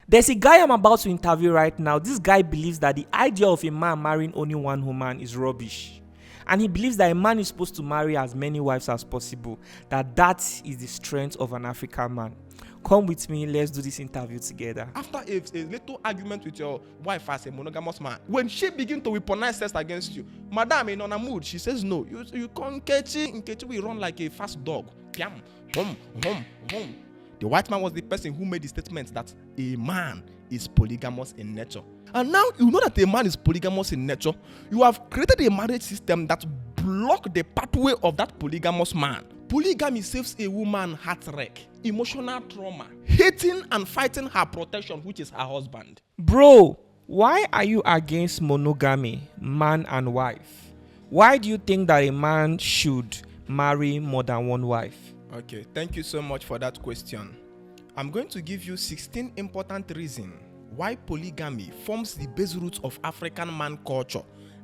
There's a guy I'm about to interview right now. This guy believes that the idea of a man marrying only one woman is rubbish. And he believes that a man is supposed to marry as many wives as possible. That is the strength of an African man. Come with me, let's do this interview together. After a little argument with your wife as a monogamous man, when she begins to weaponize sex against you, madam in on a mood, she says no. You can't Nkechi will run like a fast dog. Piam, home, home, home. The white man was the person who made the statement that a man is polygamous in nature. And now you know that a man is polygamous in nature. You have created a marriage system that blocks the pathway of that polygamous man. Polygamy saves a woman heartbreak, emotional trauma, hating and fighting her protection, which is her husband. Bro, why are you against monogamy, man and wife? Why do you think that a man should marry more than one wife? Okay, thank you so much for that question. I'm going to give you 16 important reasons why polygamy forms the base roots of African man culture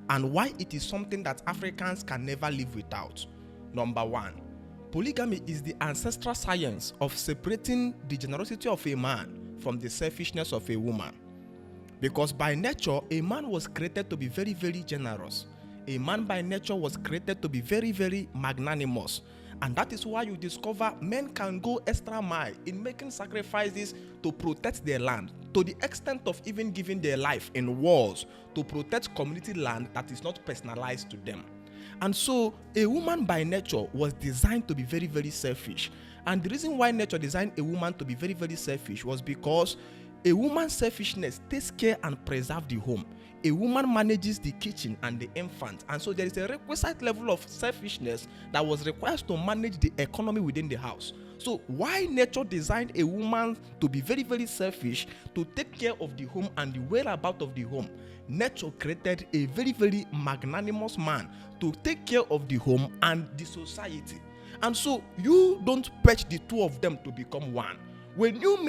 and why it is something that Africans can never live without. Number 1, polygamy is the ancestral science of separating the generosity of a man from the selfishness of a woman. Because by nature, a man was created to be very, very generous. A man by nature was created to be very, very magnanimous. And that is why you discover men can go extra mile in making sacrifices to protect their land, to the extent of even giving their life in wars to protect community land that is not personalized to them. And so a woman by nature was designed to be very, very selfish. And the reason why nature designed a woman to be very, very selfish was because a woman's selfishness takes care and preserves the home. A woman manages the kitchen and the infant, and so there is a requisite level of selfishness that was required to manage the economy within the house. So why nature designed a woman to be very, very selfish, to take care of the home and the whereabouts of the home? Nature created a very, very magnanimous man to take care of the home and the society. And so you don't patch the two of them to become one. When you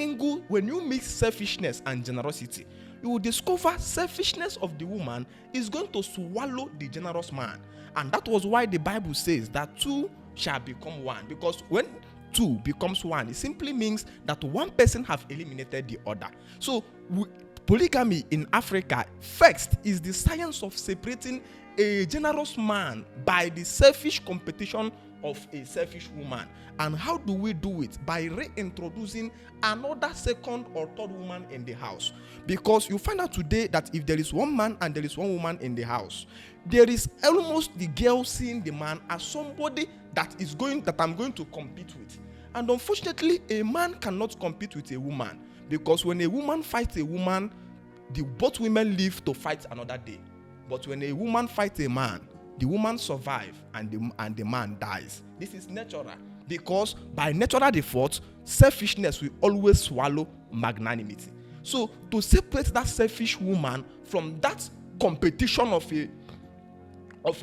mix selfishness and generosity, you will discover selfishness of the woman is going to swallow the generous man. And that was why the Bible says that two shall become one. Because when two becomes one, it simply means that one person have eliminated the other. So polygamy in Africa, first, is the science of separating a generous man by the selfish competition of a selfish woman. And how do we do it? By reintroducing another second or third woman in the house. Because you find out today that if there is one man and there is one woman in the house, there is almost the girl seeing the man as somebody that I'm going to compete with. And unfortunately, a man cannot compete with a woman, because when a woman fights a woman, both women live to fight another day. But when a woman fights a man, the woman survives and the man dies. This is natural, because by natural default, selfishness will always swallow magnanimity. So to separate that selfish woman from that competition of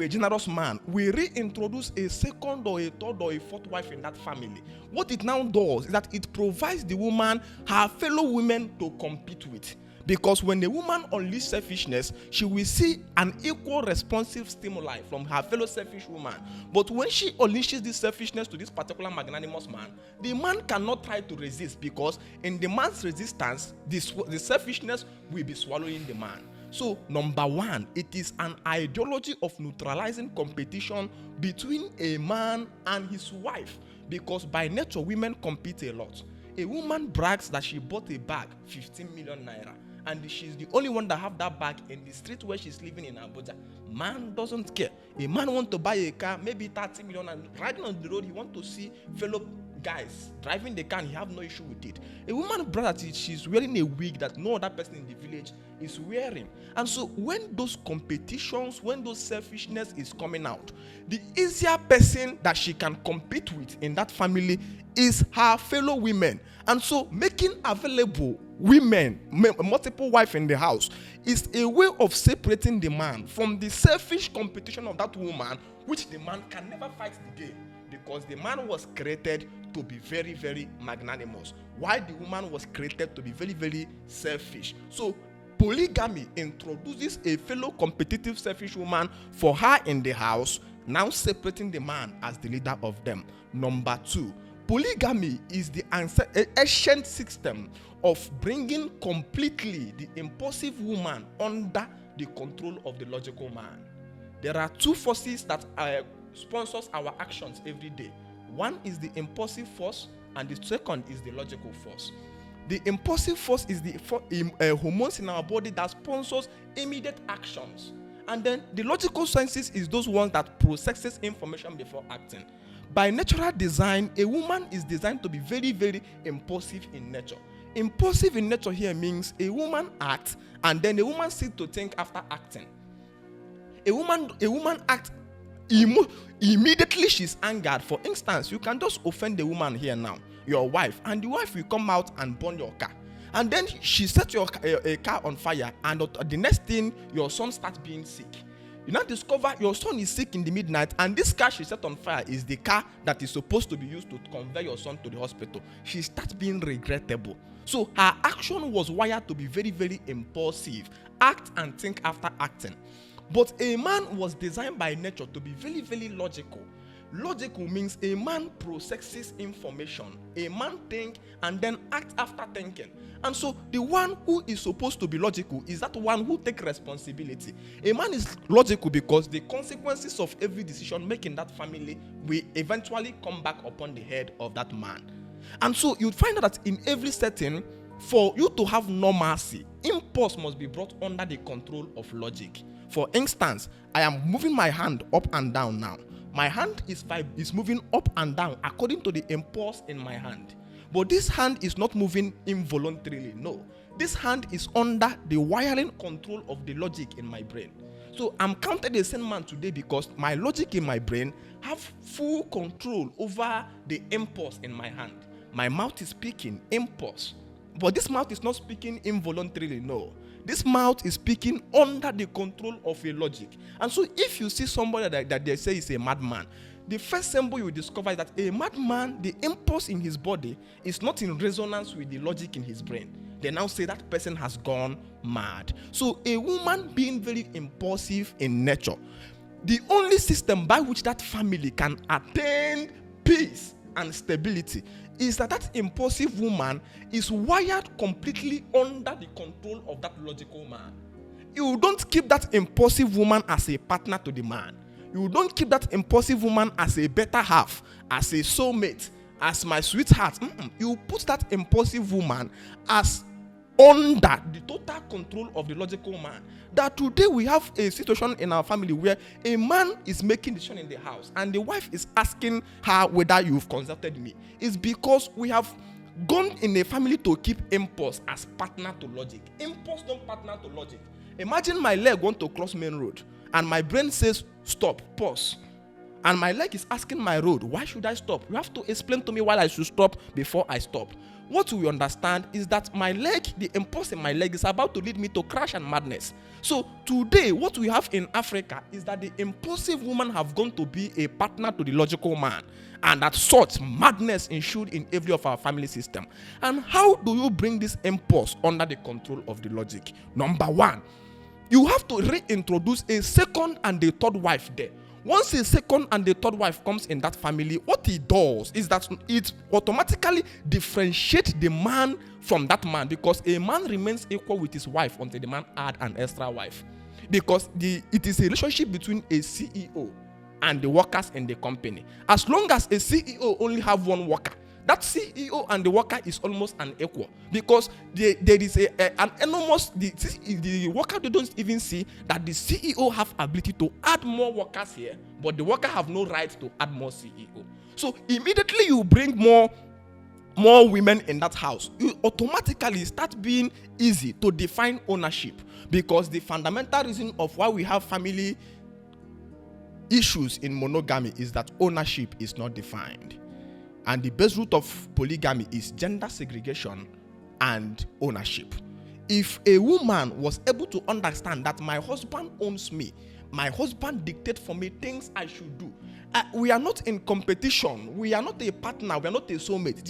a generous man, we reintroduce a second or a third or a fourth wife in that family. What it now does is that it provides the woman her fellow women to compete with. Because when a woman unleashes selfishness, she will see an equal responsive stimuli from her fellow selfish woman. But when she unleashes this selfishness to this particular magnanimous man, the man cannot try to resist, because in the man's resistance, the selfishness will be swallowing the man. So, number 1, it is an ideology of neutralizing competition between a man and his wife. Because by nature, women compete a lot. A woman brags that she bought a bag, 15 million naira. And she's the only one that have that bag in the street where she's living in Abuja. Man doesn't care. A man want to buy a car, maybe 30 million, and riding on the road, he want to see fellow guys driving the car, and he have no issue with it. A woman brags that she's wearing a wig that no other person in the village is wearing. And so when those competitions, when those selfishness is coming out, the easier person that she can compete with in that family is her fellow women. And so making available women, multiple wives in the house, is a way of separating the man from the selfish competition of that woman, which the man can never fight the game, because the man was created to be very, very magnanimous, while the woman was created to be very, very selfish. So polygamy introduces a fellow competitive selfish woman for her in the house, now separating the man as the leader of them. Number 2, Polygamy is the ancient system of bringing completely the impulsive woman under the control of the logical man. There are two forces that sponsors our actions every day. One is the impulsive force, and the second is the logical force. The impulsive force is the hormones in our body that sponsors immediate actions. And then the logical senses is those ones that processes information before acting. By natural design, a woman is designed to be very, very impulsive in nature. Impulsive in nature here means a woman acts and then a woman sits to think after acting. A woman acts immediately she's angered. For instance, you can just offend the woman here now, your wife, and the wife will come out and burn your car. And then she set your car on fire, and the next thing, your son starts being sick. You now discover your son is sick in the midnight, and this car she set on fire is the car that is supposed to be used to convey your son to the hospital. She starts being regrettable. So her action was wired to be very, very impulsive. Act and think after acting. But a man was designed by nature to be very, very logical. Logical means a man processes information. A man thinks and then acts after thinking. And so the one who is supposed to be logical is that one who takes responsibility. A man is logical because the consequences of every decision made in that family will eventually come back upon the head of that man. And so you'd find out that in every setting, for you to have normalcy, impulse must be brought under the control of logic. For instance, I am moving my hand up and down now. My hand is moving up and down according to the impulse in my hand. But this hand is not moving involuntarily. No. This hand is under the wiring control of the logic in my brain. So I'm counted a sane man today because my logic in my brain have full control over the impulse in my hand. My mouth is speaking impulse. But this mouth is not speaking involuntarily. No. This mouth is speaking under the control of a logic. And so if you see somebody that they say is a madman, the first symbol you will discover is that a madman, the impulse in his body is not in resonance with the logic in his brain. They now say that person has gone mad. So a woman being very impulsive in nature, the only system by which that family can attain peace and stability is that impulsive woman is wired completely under the control of that logical man. You don't keep that impulsive woman as a partner to the man. You don't keep that impulsive woman as a better half, as a soulmate, as my sweetheart. You put that impulsive woman as under the total control of the logical man. That today we have a situation in our family where a man is making decision in the house and the wife is asking her whether you've consulted me. It's because we have gone in a family to keep impulse as partner to logic. Impulse don't partner to logic. Imagine my leg want to cross main road and my brain says stop, pause. And my leg is asking my road, why should I stop? You have to explain to me why I should stop before I stop. What we understand is that my leg, the impulse in my leg is about to lead me to crash and madness. So today, what we have in Africa is that the impulsive woman have gone to be a partner to the logical man. And that such madness ensued in every of our family system. And how do you bring this impulse under the control of the logic? Number one, you have to reintroduce a second and a third wife there. Once a second and a third wife comes in that family, what it does is that it automatically differentiates the man from that man, because a man remains equal with his wife until the man add an extra wife. Because it is a relationship between a CEO and the workers in the company. As long as a CEO only have one worker, that CEO and the worker is almost an equal, because there is an enormous, the worker, they don't even see that the CEO have ability to add more workers here, but the worker have no right to add more CEO. So immediately you bring more women in that house, you automatically start being easy to define ownership, because the fundamental reason of why we have family issues in monogamy is that ownership is not defined. And the base root of polygamy is gender segregation and ownership. If a woman was able to understand that my husband owns me, my husband dictates for me things I should do, we are not in competition, we are not a partner, we are not a soulmate.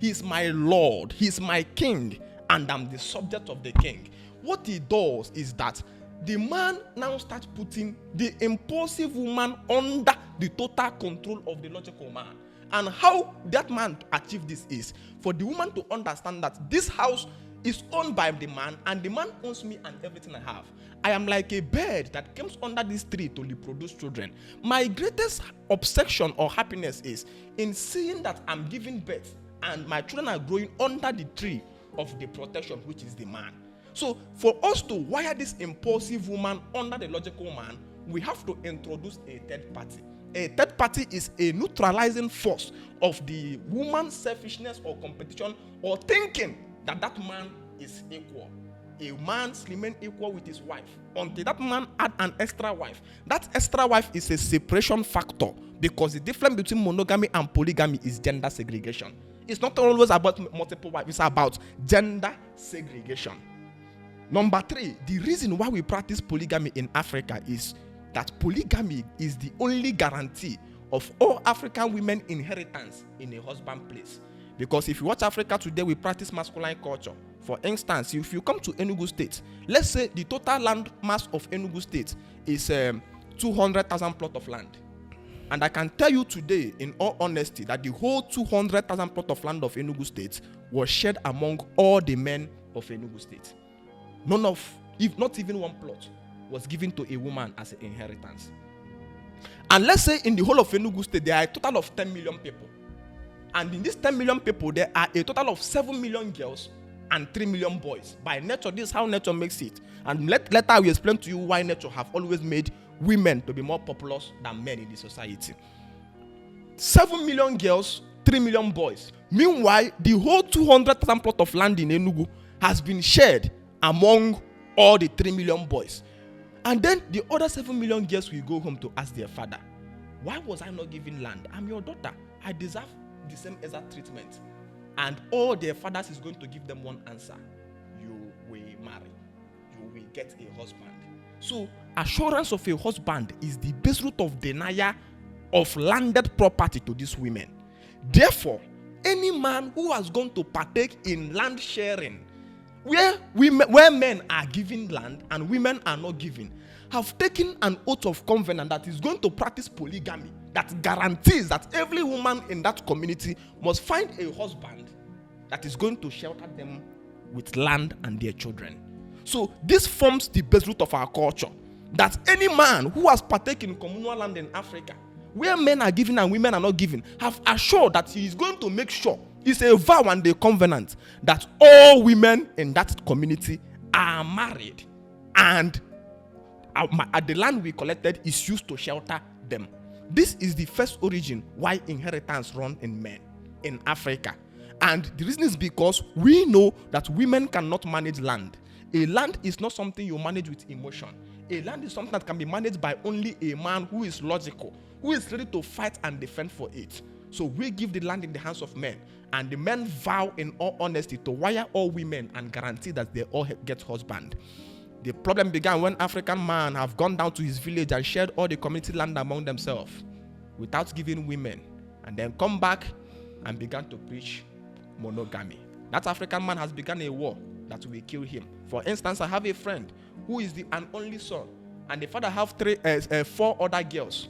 He is my Lord, he is my king, and I'm the subject of the king. What he does is that the man now starts putting the impulsive woman under the total control of the logical man. And how that man achieve this is for the woman to understand that this house is owned by the man, and the man owns me and everything I have. I am like a bird that comes under this tree to reproduce children. My greatest obsession or happiness is in seeing that I'm giving birth and my children are growing under the tree of the protection, which is the man. So for us to wire this impulsive woman under the logical man, we have to introduce a third party. A third party is a neutralizing force of the woman's selfishness or competition or thinking that that man is equal. A man remain equal with his wife until that man add an extra wife. That extra wife is a separation factor, because the difference between monogamy and polygamy is gender segregation. It's not always about multiple wives, it's about gender segregation. Number 3, the reason why we practice polygamy in Africa is that polygamy is the only guarantee of all African women inheritance in a husband place. Because if you watch Africa today, we practice masculine culture. For instance, if you come to Enugu State, let's say the total land mass of Enugu State is 200,000 plot of land. And I can tell you today, in all honesty, that the whole 200,000 plot of land of Enugu State was shared among all the men of Enugu State. None of, if not even one plot, was given to a woman as an inheritance. And let's say in the whole of Enugu State, there are a total of 10 million people. And in these 10 million people, there are a total of 7 million girls and 3 million boys. By nature, this is how nature makes it. And later I will explain to you why nature have always made women to be more populous than men in the society. 7 million girls, 3 million boys. Meanwhile, the whole 200,000 plot of land in Enugu has been shared among all the 3 million boys. And then the other 7 million girls will go home to ask their father, why was I not given land? I'm your daughter. I deserve the same exact treatment. And all their fathers is going to give them one answer: you will marry, you will get a husband. So assurance of a husband is the base root of denial of landed property to these women. Therefore, any man who has gone to partake in land sharing, where men are given land and women are not given, have taken an oath of covenant that is going to practice polygamy, that guarantees that every woman in that community must find a husband that is going to shelter them with land and their children. So this forms the base root of our culture, that any man who has partaken in communal land in Africa, where men are given and women are not given, have assured that he is going to make sure, it's a vow and a covenant, that all women in that community are married, and the land we collected is used to shelter them. This is the first origin why inheritance runs in men in Africa. And the reason is because we know that women cannot manage land. A land is not something you manage with emotion. A land is something that can be managed by only a man who is logical, who is ready to fight and defend for it. So we give the land in the hands of men, and the men vow in all honesty to wire all women and guarantee that they all get husband. The problem began when African man have gone down to his village and shared all the community land among themselves without giving women, and then come back and began to preach monogamy. That African man has begun a war that will kill him. For instance, I have a friend who is an only son, and the father have 4 other girls.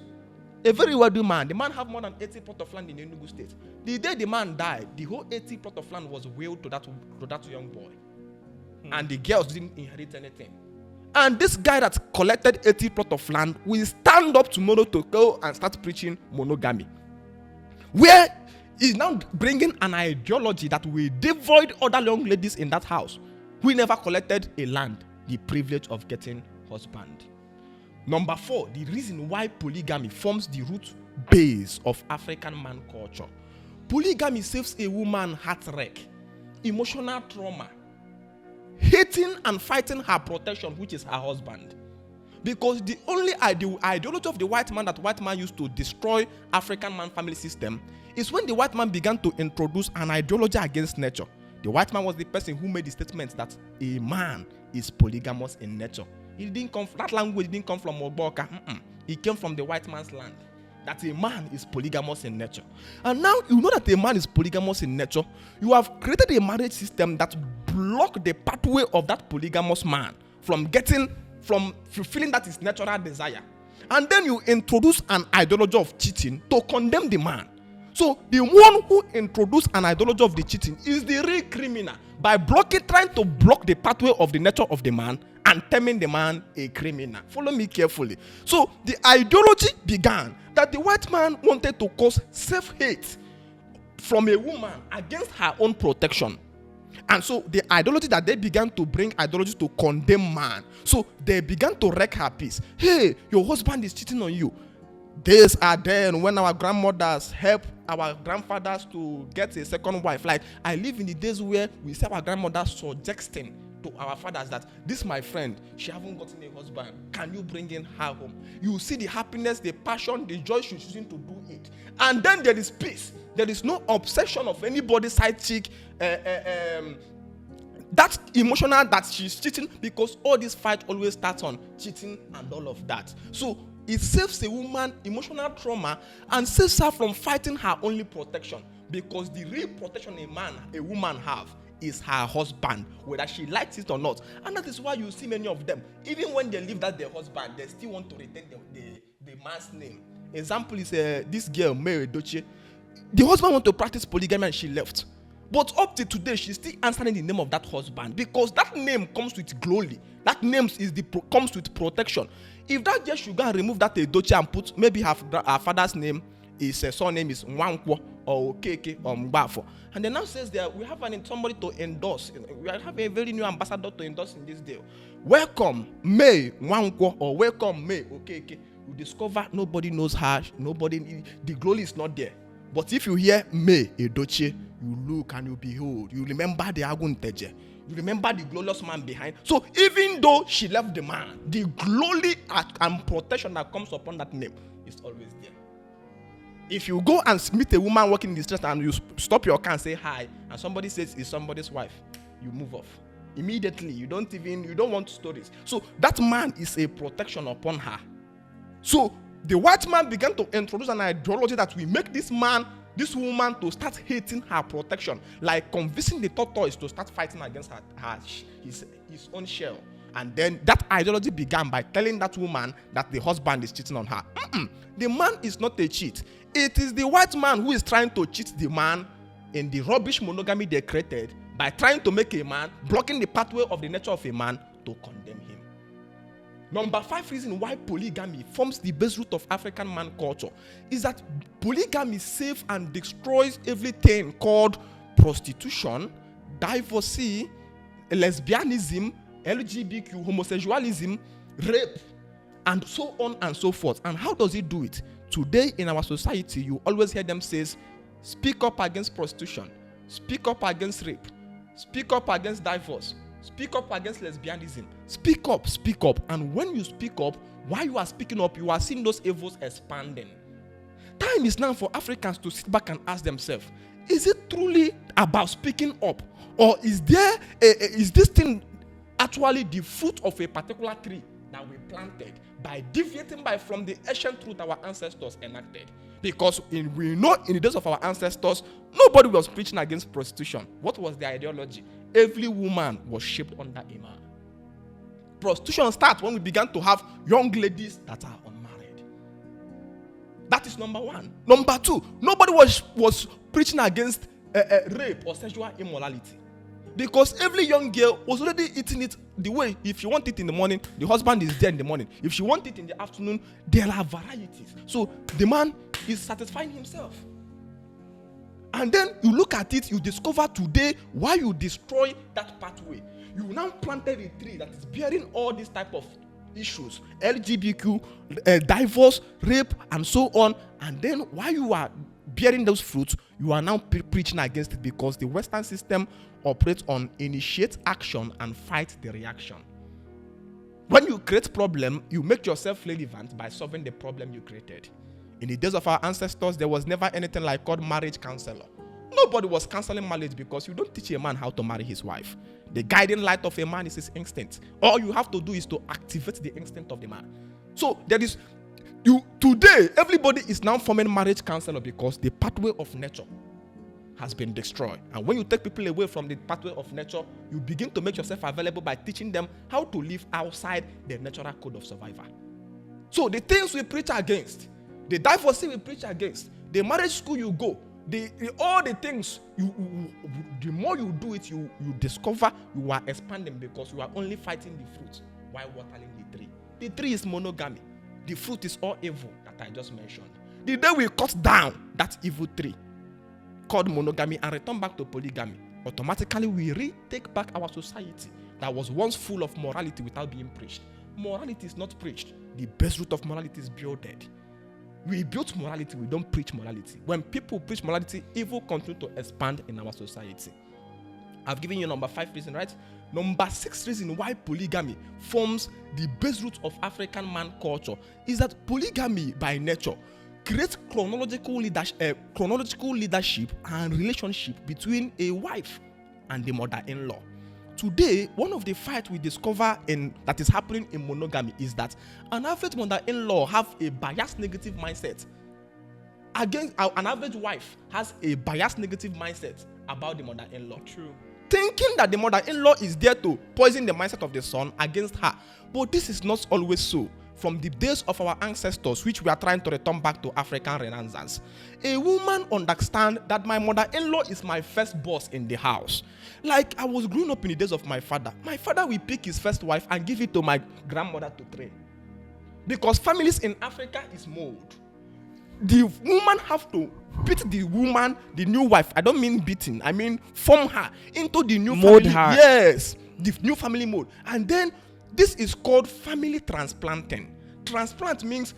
A very wealthy man. The man have more than 80 plot of land in Enugu State. The day the man died, the whole 80 plot of land was willed to that young boy. And the girls didn't inherit anything. And this guy that collected 80 plot of land will stand up tomorrow to go and start preaching monogamy, where he's now bringing an ideology that will devoid other young ladies in that house who never collected a land the privilege of getting husband. Number 4, the reason why polygamy forms the root base of African man culture. Polygamy saves a woman heartbreak, emotional trauma, hating and fighting her protection, which is her husband. Because the only ideology of the white man that white man used to destroy African man family system is when the white man began to introduce an ideology against nature. The white man was the person who made the statement that a man is polygamous in nature. That language didn't come from Oboka. It came from the white man's land. That a man is polygamous in nature. And now you know that a man is polygamous in nature. You have created a marriage system that blocks the pathway of that polygamous man from fulfilling that his natural desire. And then you introduce an ideology of cheating to condemn the man. So the one who introduced an ideology of the cheating is the real criminal by trying to block the pathway of the nature of the man and terming the man a criminal. Follow me carefully. So the ideology began that the white man wanted to cause self-hate from a woman against her own protection. And so the ideology that they began to bring ideology to condemn man. So they began to wreck her peace. Hey, your husband is cheating on you. Days are then when our grandmothers help our grandfathers to get a second wife. Like, I live in the days where we see our grandmothers suggesting to our fathers that this my friend, she haven't gotten a husband. Can you bring in her home? You see the happiness, the passion, the joy she's using to do it. And then there is peace. There is no obsession of anybody's side chick. That's emotional that she's cheating, because all this fight always starts on cheating and all of that. So it saves a woman emotional trauma and saves her from fighting her only protection, because the real protection a woman have is her husband, whether she likes it or not. And that is why you see many of them, even when they leave that their husband, they still want to retain the man's name. Example is this girl, Mary Doche. The husband wanted to practice polygamy and she left. But up to today, she's still answering the name of that husband, because that name comes with glory. That name comes with protection. If that girl should go and remove that Edoche and put maybe her father's name, his surname is Nwankwo or Okeke or Mbafo, and then now says that we have somebody to endorse. We have a very new ambassador to endorse in this deal. Welcome May Nwankwo or welcome May Okeke. You discover nobody knows her. The glory is not there. But if you hear May Edoche, you look and you behold. You remember the Agunteje. You remember the glorious man behind. So even though she left the man, the glory and protection that comes upon that name is always there. If you go and meet a woman walking in the street and you stop your car and say hi, and somebody says it's somebody's wife, you move off immediately. You don't want stories. So that man is a protection upon her. So the white man began to introduce an ideology that will make this woman to start hating her protection, like convincing the tortoise to start fighting against his own shell. And then that ideology began by telling that woman that the husband is cheating on her. The man is not a cheat. It is the white man who is trying to cheat the man in the rubbish monogamy they created by trying to make a man, blocking the pathway of the nature of a man, to condemn him. Number 5 reason why polygamy forms the base root of African man culture is that polygamy saves and destroys everything called prostitution, divorcee, lesbianism, LGBTQ, homosexualism, rape, and so on and so forth. And how does it do it? Today in our society, you always hear them say, speak up against prostitution, speak up against rape, speak up against divorce, speak up against lesbianism. Speak up. And when you speak up, while you are speaking up, you are seeing those evils expanding. Time is now for Africans to sit back and ask themselves, is it truly about speaking up? Or is this thing actually the fruit of a particular tree that we planted by deviating from the ancient truth our ancestors enacted? Because we know in the days of our ancestors, nobody was preaching against prostitution. What was the ideology? Every woman was shaped under a man. Prostitution starts when we began to have young ladies that are unmarried. That is number 1. Number 2, nobody was preaching against rape or sexual immorality. Because every young girl was already eating it the way, if you want it in the morning, the husband is there in the morning. If she wants it in the afternoon, there are varieties. So the man is satisfying himself. And then you look at it, you discover today why you destroy that pathway. You now planted a tree that is bearing all these type of issues, LGBTQ, divorce, rape, and so on. And then while you are bearing those fruits, you are now preaching against it, because the Western system operates on initiate action and fight the reaction. When you create problem, you make yourself relevant by solving the problem you created. In the days of our ancestors, there was never anything like called marriage counselor. Nobody was counseling marriage, because you don't teach a man how to marry his wife. The guiding light of a man is his instinct. All you have to do is to activate the instinct of the man. So today, everybody is now forming marriage counselor, because the pathway of nature has been destroyed. And when you take people away from the pathway of nature, you begin to make yourself available by teaching them how to live outside the natural code of survival. So the things we preach against, the divorcee we preach against, the marriage school you go, All the things the more you do it, you discover you are expanding, because you are only fighting the fruit while watering the tree. The tree is monogamy. The fruit is all evil that I just mentioned. The day we cut down that evil tree called monogamy and return back to polygamy, automatically we retake back our society that was once full of morality without being preached. Morality is not preached. The base root of morality is builded. We build morality, we don't preach morality. When people preach morality, evil continues to expand in our society. I've given you number 5 reason, right? Number 6 reason why polygamy forms the base root of African man culture is that polygamy by nature creates chronological leadership and relationship between a wife and the mother-in-law. Today, one of the fights we discover that is happening in monogamy is that an average mother-in-law have a biased negative mindset against an average wife has a biased negative mindset about the mother-in-law. True. Thinking that the mother-in-law is there to poison the mindset of the son against her. But this is not always so. From the days of our ancestors, which we are trying to return back to African Renaissance, a woman understands that my mother-in-law is my first boss in the house. Like I was growing up in the days of my father. My father will pick his first wife and give it to my grandmother to train. Because families in Africa is mold. The woman have to beat the woman, the new wife. I don't mean beating. I mean form her into the new mold family. Her. Yes, the new family mold. And then this is called family transplanting. Transplant means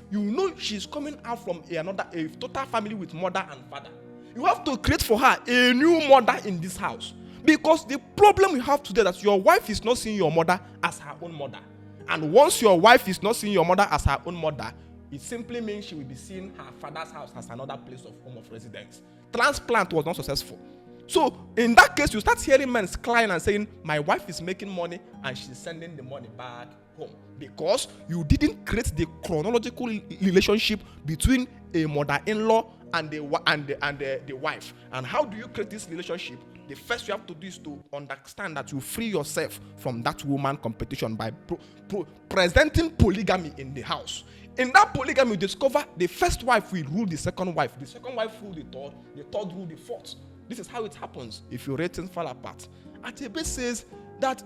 she's coming out from a total family with mother and father. You have to create for her a new mother in this house. Because the problem we have today is that your wife is not seeing your mother as her own mother. And once your wife is not seeing your mother as her own mother, it simply means she will be seeing her father's house as another place of home of residence. Transplant was not successful. So in that case, you start hearing men crying and saying, my wife is making money and she's sending the money back home. Because you didn't create the chronological relationship between a mother-in-law and the wife. And how do you create this relationship? The first you have to do is to understand that you free yourself from that woman competition by presenting polygamy in the house. In that polygamy, you discover the first wife will rule the second wife. The second wife rule the third rule the fourth. This is how it happens if your ratings fall apart. Atebe says that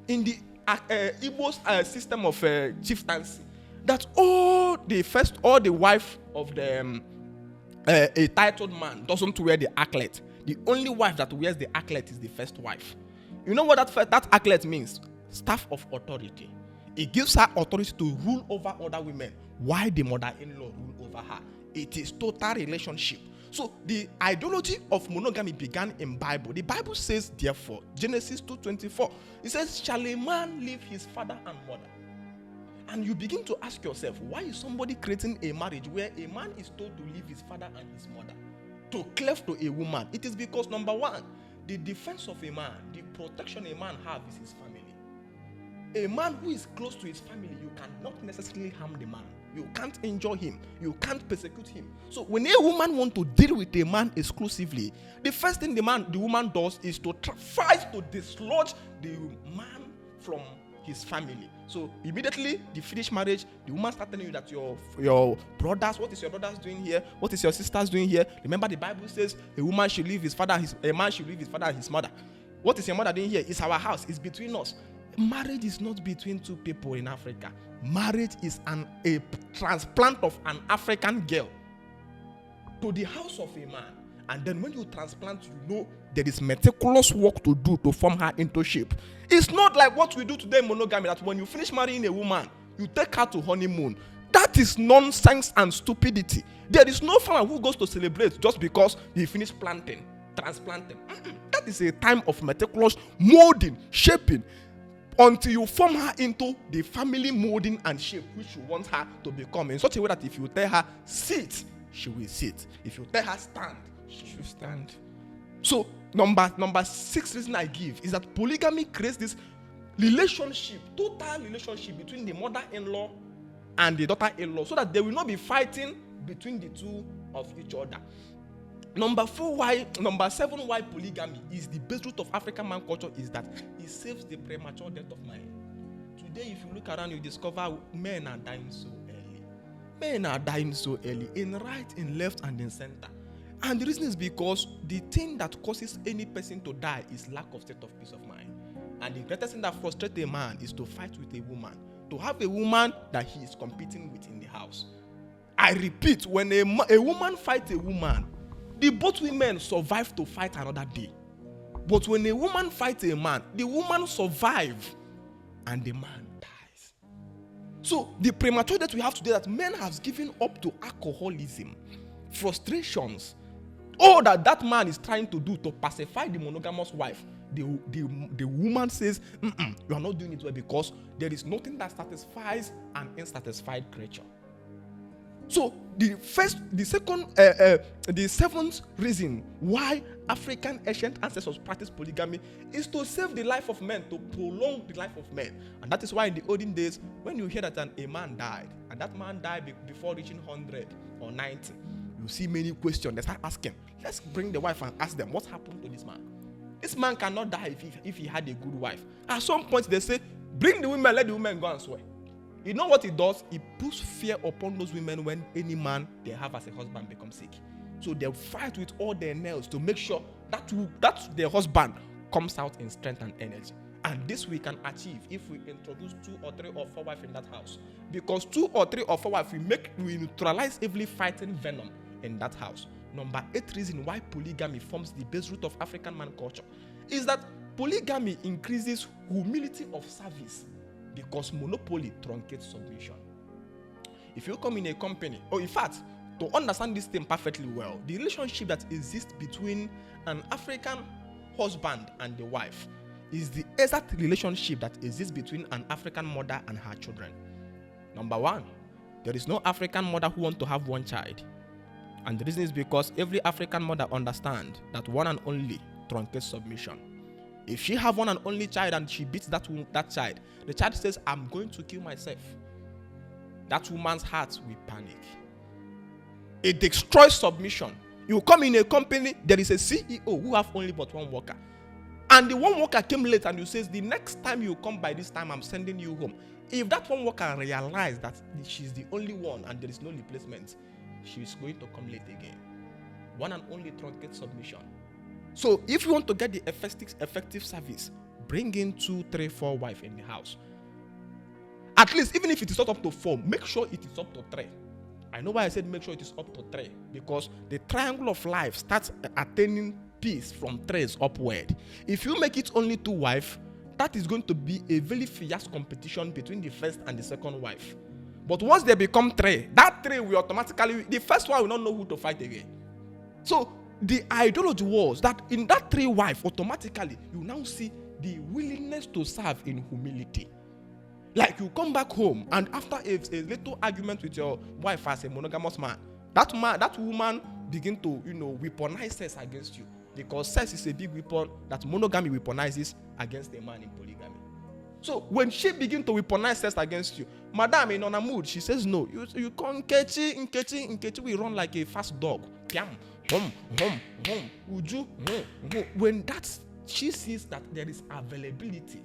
in the Igbo system of chieftaincy, that all the wife of a titled man doesn't wear the anklet. The only wife that wears the anklet is the first wife. You know what that anklet means? Staff of authority. It gives her authority to rule over other women, while the mother-in-law rule over her. It is total relationship. So the ideology of monogamy began in Bible. The Bible says, therefore, Genesis 2:24, it says, shall a man leave his father and mother? And you begin to ask yourself, why is somebody creating a marriage where a man is told to leave his father and his mother to cleave to a woman? It is because, number one, the defense of a man, the protection a man has is his family. A man who is close to his family, you cannot necessarily harm the man. You can't injure him. You can't persecute him. So when a woman wants to deal with a man exclusively, the first thing the woman does is to try to dislodge the man from his family. So immediately, the finished marriage, the woman starts telling you that your brothers, what is your brothers doing here? What is your sisters doing here? Remember, the Bible says a man should leave his father and his mother. What is your mother doing here? It's our house. It's between us. Marriage is not between two people in Africa. Marriage is a transplant of an African girl to the house of a man. And then when you transplant, there is meticulous work to do to form her into shape. It's not like what we do today in monogamy, that when you finish marrying a woman, you take her to honeymoon. That is nonsense and stupidity. There is no farmer who goes to celebrate just because he finished transplanting. That is a time of meticulous molding, shaping, until you form her into the family molding and shape which you want her to become, in such a way that if you tell her sit, she will sit. If you tell her stand, she should stand. So number 6 reason I give is that polygamy creates this relationship, total relationship between the mother-in-law and the daughter-in-law, so that they will not be fighting between the two of each other. Number 7 why polygamy is the base root of African man culture is that it saves the premature death of man. Today, if you look around, you discover men are dying so early. Men are dying so early, in right, in left, and in center. And the reason is because the thing that causes any person to die is lack of state of peace of mind. And the greatest thing that frustrates a man is to fight with a woman, to have a woman that he is competing with in the house. I repeat, when a woman fights a woman, the both women survive to fight another day. But when a woman fights a man, the woman survives and the man dies. So the premature that we have today, that men have given up to alcoholism, frustrations, all that man is trying to do to pacify the monogamous wife, the woman says, you are not doing it well, because there is nothing that satisfies an unsatisfied creature. So the seventh reason why African ancient ancestors practiced polygamy is to save the life of men, to prolong the life of men. And that is why in the olden days, when you hear that a man died, and that man died before reaching 100 or 90, you see many questions. They start asking, let's bring the wife and ask them, what happened to this man? This man cannot die if he had a good wife. At some point they say, bring the women, let the women go and swear. You know what it does? It puts fear upon those women when any man they have as a husband becomes sick. So they'll fight with all their nails to make sure that their husband comes out in strength and energy. And this we can achieve if we introduce 2 or 3 or 4 wives in that house. Because 2 or 3 or 4 wives, we neutralize every fighting venom in that house. Number 8 reason why polygamy forms the base root of African man culture is that polygamy increases humility of service, because monopoly truncates submission. If you come in a company, or in fact, to understand this thing perfectly well, the relationship that exists between an African husband and the wife is the exact relationship that exists between an African mother and her children. Number 1, there is no African mother who wants to have one child. And the reason is because every African mother understands that one and only truncates submission. If she have one and only child and she beats that child, the child says, I'm going to kill myself. That woman's heart will panic. It destroys submission. You come in a company, there is a CEO who have only but one worker. And the one worker came late and you says, the next time you come by this time, I'm sending you home. If that one worker realizes that she's the only one and there is no replacement, she's going to come late again. One and only truncates submission. So if you want to get the effective service, bring in 2, 3, 4 wives in the house. At least, even if it is not up to 4, make sure it is up to 3. I know why I said make sure it is up to 3, because the triangle of life starts attaining peace from 3s upward. If you make it only 2 wives, that is going to be a very fierce competition between the first and the second wife. But once they become 3, that 3 will automatically, the first one will not know who to fight again. So the ideology was that in that 3 wives, automatically, you now see the willingness to serve in humility. Like you come back home, and after a little argument with your wife as a monogamous man, that woman begin to, weaponize sex against you. Because sex is a big weapon that monogamy weaponizes against a man in polygamy. So when she begin to weaponize sex against you, madam in on a mood, she says no. You come Nkechi will run like a fast dog. Piam. When she sees that there is availability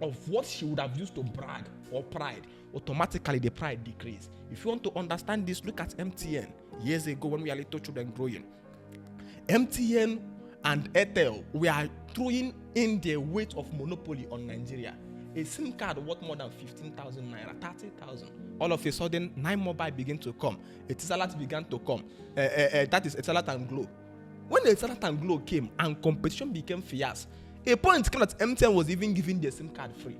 of what she would have used to brag or pride, automatically the pride decreases. If you want to understand this, look at MTN. Years ago when we are little children growing, MTN and Airtel were throwing in their weight of monopoly on Nigeria. A SIM card worth more than 15,000 naira, 30,000. All of a sudden, 9 Mobile began to come. Etisalat began to come. That is Etisalat and Glo. When Etisalat and Glo came and competition became fierce, a point came that MTN was even giving their SIM card free.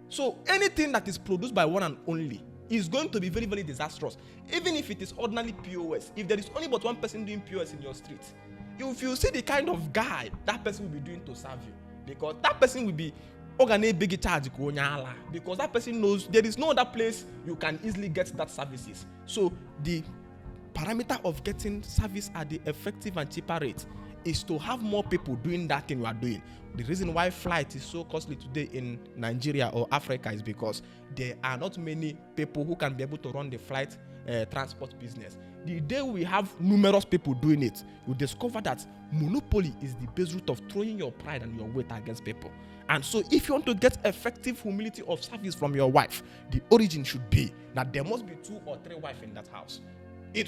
So anything that is produced by one and only is going to be very, very disastrous. Even if it is ordinary POS, if there is only but one person doing POS in your street, if you see the kind of guy that person will be doing to serve you, because that person will be big charge, because that person knows there is no other place you can easily get that services. So the parameter of getting service at the effective and cheaper rate is to have more people doing that thing you are doing. The reason why flight is so costly today in Nigeria or Africa is because there are not many people who can be able to run the flight transport business. The day we have numerous people doing it, you discover that monopoly is the base root of throwing your pride and your weight against people. And so if you want to get effective humility of service from your wife, the origin should be that there must be 2 or 3 wives in that house.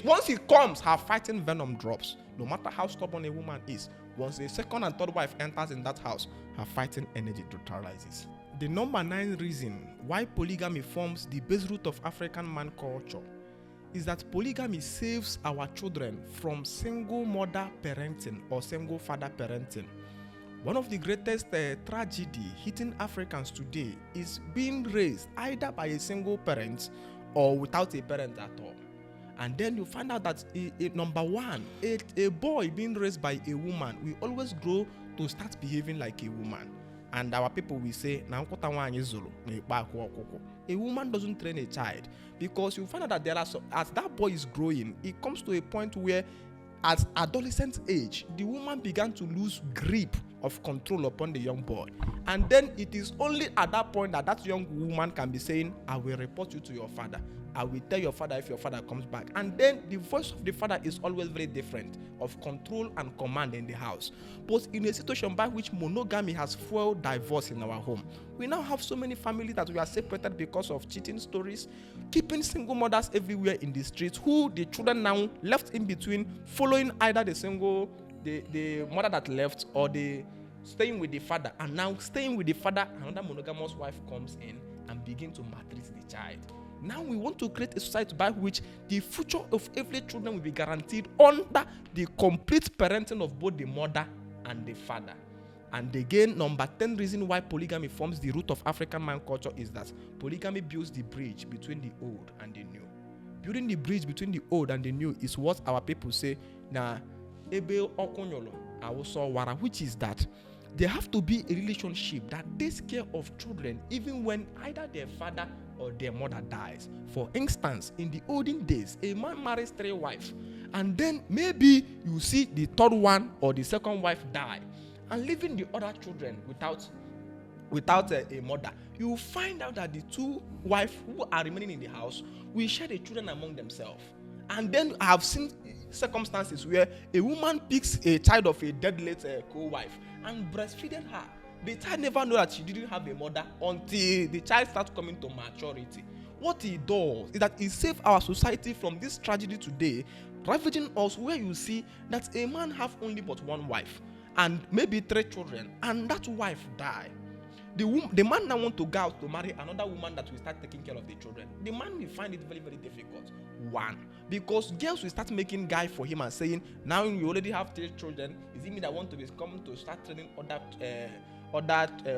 Once it comes, her fighting venom drops. No matter how stubborn a woman is, once a second and third wife enters in that house, her fighting energy neutralizes. The number 9 reason why polygamy forms the base root of African man culture is that polygamy saves our children from single mother parenting or single father parenting. One of the greatest tragedy hitting Africans today is being raised either by a single parent or without a parent at all. And then you find out that number one, a boy being raised by a woman will always grow to start behaving like a woman. And our people will say, a woman doesn't train a child, because you find out that there are as that boy is growing, it comes to a point where at adolescent age, the woman began to lose grip of control upon the young boy. And then it is only at that point that that young woman can be saying, I will report you to your father. I will tell your father if your father comes back. And then the voice of the father is always very different, of control and command in the house. But in a situation by which monogamy has fueled divorce in our home, we now have so many families that we are separated because of cheating stories, keeping single mothers everywhere in the streets, who the children now left in between, following either the mother that left, or the staying with the father. And now staying with the father, another monogamous wife comes in and begin to maltreat the child. Now we want to create a society by which the future of every children will be guaranteed under the complete parenting of both the mother and the father. And again, number 10 reason why polygamy forms the root of African man culture is that polygamy builds the bridge between the old and the new. Building the bridge between the old and the new is what our people say, which is that there have to be a relationship that takes care of children even when either their father or their mother dies. For instance, in the olden days, a man marries 3 wives, and then maybe you see the third one or the second wife die, and leaving the other children without a mother. You find out that the 2 wives who are remaining in the house will share the children among themselves. And then I have seen circumstances where a woman picks a child of a dead late co-wife and breastfeeded her. The child never know that she didn't have a mother until the child starts coming to maturity. What he does is that he saves our society from this tragedy today, ravaging us, where you see that a man have only but 1 wife and maybe 3 children, and that wife die. The man now want to go out to marry another woman that will start taking care of the children. The man will find it very, very difficult. 1, because girls will start making guy for him and saying, now you already have 3 children, is it me that want to come to start training other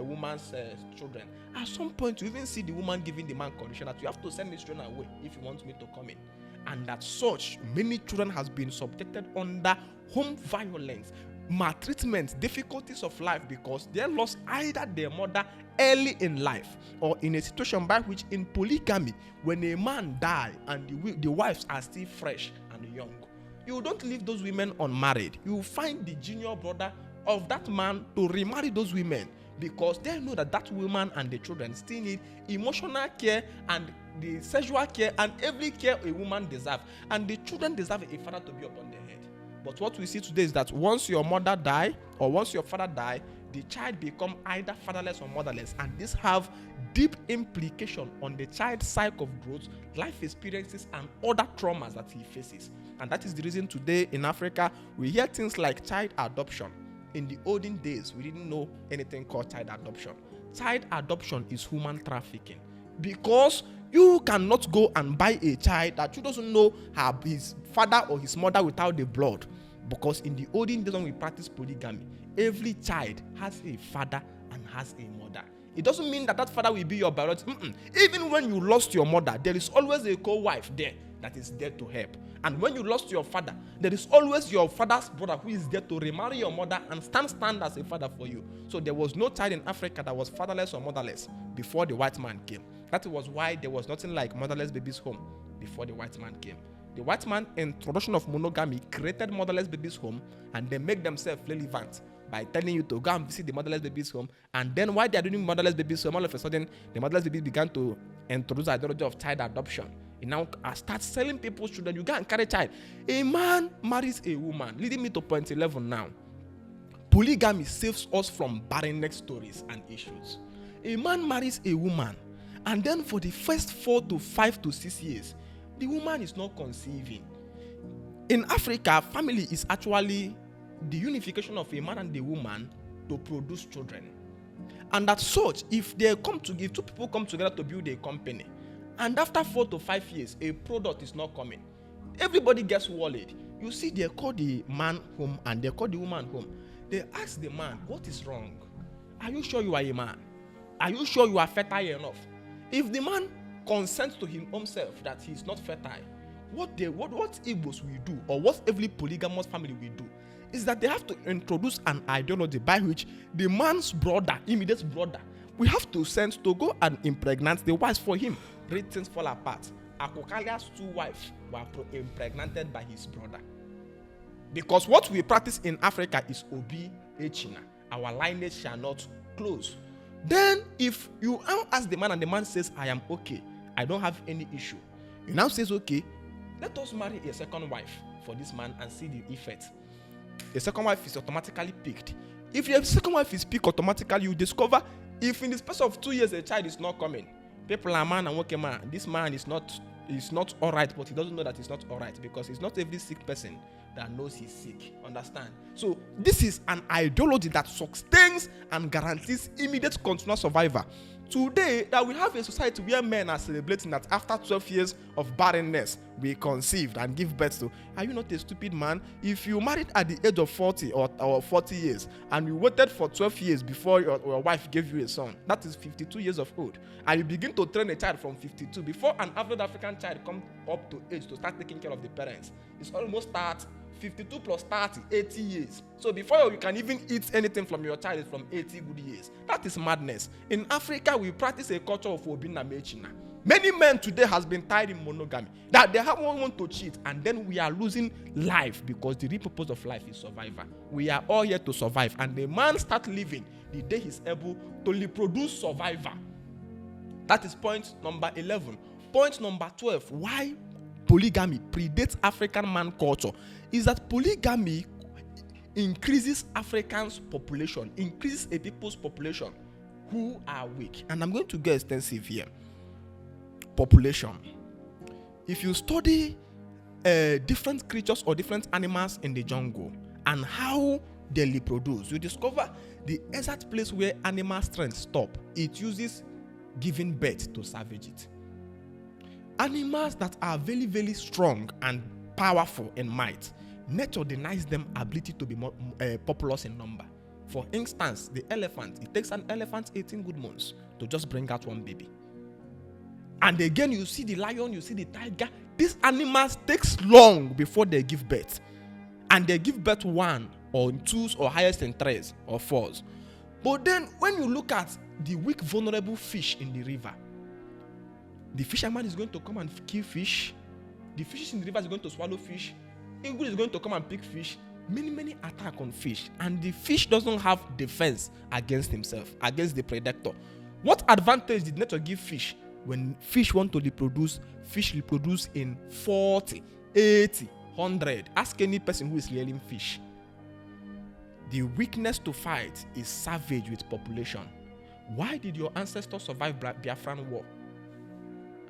woman's children? At some point, you even see the woman giving the man condition that you have to send this children away if you want me to come in. And as such, many children has been subjected under home violence, maltreatment, difficulties of life, because they lost either their mother early in life, or in a situation by which in polygamy, when a man die and the wives are still fresh and young, you don't leave those women unmarried. You find the junior brother of that man to remarry those women, because they know that that woman and the children still need emotional care and the sexual care and every care a woman deserves, and the children deserve a father to be upon their head. But what we see today is that once your mother die or once your father die, the child become either fatherless or motherless, and this have deep implication on the child's cycle of growth, life experiences, and other traumas that he faces. And that is the reason today in Africa we hear things like child adoption. In the olden days, we didn't know anything called child adoption. Child adoption is human trafficking, because you cannot go and buy a child that you doesn't know his father or his mother without the blood. Because in the olden days when we practice polygamy, every child has a father and has a mother. It doesn't mean that that father will be your biological. Even when you lost your mother, there is always a co-wife there that is there to help. And when you lost your father, there is always your father's brother who is there to remarry your mother and stand as a father for you. So there was no child in Africa that was fatherless or motherless before the white man came. That was why there was nothing like motherless babies home before the white man came. The white man introduction of monogamy created motherless babies home, and they make themselves relevant by telling you to go and visit the motherless babies home. And then while they are doing motherless babies home, all of a sudden the motherless babies began to introduce the ideology of child adoption. It now starts selling people's children. You go and carry a child. A man marries a woman, leading me to point 11 now. Polygamy saves us from barrenness stories and issues. A man marries a woman, and then for the first 4 to 5 to 6 years, the woman is not conceiving. In Africa, family is actually the unification of a man and a woman to produce children. And as such, if two people come together to build a company, and after 4 to 5 years, a product is not coming, everybody gets worried. You see, they call the man home and they call the woman home. They ask the man, what is wrong? Are you sure you are a man? Are you sure you are fertile enough? If the man consents to his own self that he is not fertile, what Igbos will do, or what every polygamous family will do, is that they have to introduce an ideology by which the man's brother, immediate brother, we have to send to go and impregnate the wives for him. Great things fall apart. Akokalia's 2 wives were impregnated by his brother. Because what we practice in Africa is obi echina. Our lineage shall not close. Then if you ask the man and the man says, I am okay, I don't have any issue. He now says, okay, let us marry a second wife for this man and see the effect. The second wife is automatically picked. If your second wife is picked automatically, you discover if in the space of 2 years a child is not coming, people are man and working man. This man is not all right, but he doesn't know that he's not all right because it's not every sick person that knows he's sick. Understand? So this is an ideology that sustains and guarantees immediate continuous survival. Today, that we have a society where men are celebrating that after 12 years of barrenness, we conceived and give birth to. Are you not a stupid man? If you married at the age of 40 or 40 years and you waited for 12 years before your wife gave you a son, that is 52 years of old. And you begin to train a child from 52 before an average African child comes up to age to start taking care of the parents. It's almost 52 plus 30, 80 years. So before you can even eat anything from your child, it's from 80 good years. That is madness. In Africa, we practice a culture of obina mechina. Many men today has been tied in monogamy, that they have one want to cheat, and then we are losing life because the real purpose of life is survival. We are all here to survive, and the man starts living the day he's able to reproduce survivor. That is point number 11. Point number 12, why polygamy predates African man culture, is that polygamy increases Africans' population, increases a people's population who are weak. And I'm going to get extensive here. Population. If you study different creatures or different animals in the jungle and how they reproduce, you discover the exact place where animal strength stop. It uses giving birth to salvage it. Animals that are very, very strong and powerful in might, nature denies them ability to be more populous in number. For instance, the elephant, it takes an elephant 18 good months to just bring out one baby. And again, you see the lion, you see the tiger. These animals takes long before they give birth. And they give birth 1 or 2 or highest in 3 or 4. But then when you look at the weak, vulnerable fish in the river, the fisherman is going to come and kill fish. The fishes in the river is going to swallow fish. Eagle is going to come and pick fish. Many attack on fish. And the fish doesn't have defense against himself, against the predator. What advantage did nature give fish? When fish want to reproduce, fish reproduce in 40, 80, 100. Ask any person who is rearing fish. The weakness to fight is savage with population. Why did your ancestors survive Biafran war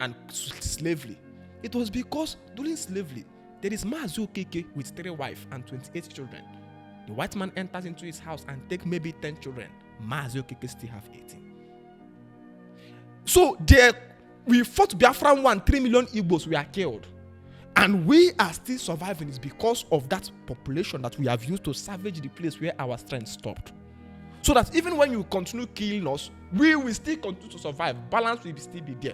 and slavery? It was because during slavery, there is Mazi Okeke with 3 wives and 28 children. The white man enters into his house and takes maybe 10 children. Mazi Okeke still have 18. So we fought Biafran 1, 3 million Igbos were killed. And we are still surviving. It's because of that population that we have used to savage the place where our strength stopped. So that even when you continue killing us, we will still continue to survive. Balance will still be there.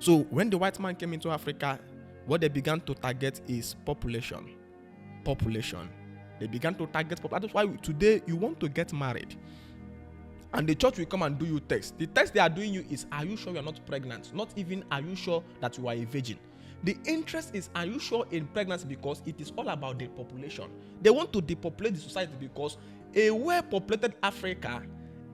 So when the white man came into Africa, what they began to target is population. Population. They began to target population. That's why today you want to get married. And the church will come and do you test. The test they are doing you is, are you sure you are not pregnant? Not even, are you sure that you are a virgin? The interest is, are you sure in pregnancy? Because it is all about the population. They want to depopulate the society because a well-populated Africa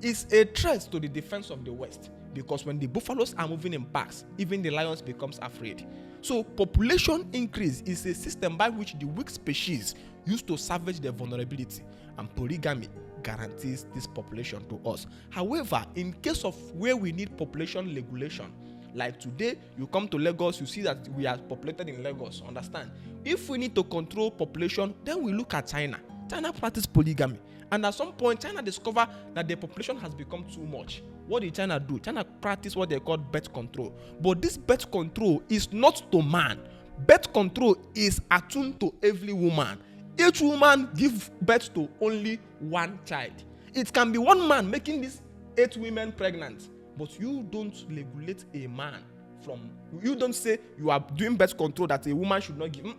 is a threat to the defense of the West. Because when the buffaloes are moving in packs, even the lions becomes afraid. So population increase is a system by which the weak species used to salvage their vulnerability, and polygamy guarantees this population to us. However, in case of where we need population regulation, Like today, you come to Lagos, you see that we are populated in Lagos, understand? If we need to control population, then we look at China. China practice polygamy. And at some point, China discover that the population has become too much. What did China do? China practice what they call birth control. But this birth control is not to man. Birth control is attuned to every woman. Each woman gives birth to only one child. It can be one man making these 8 women pregnant, but you don't regulate a man from, you don't say you are doing birth control that a woman should not give.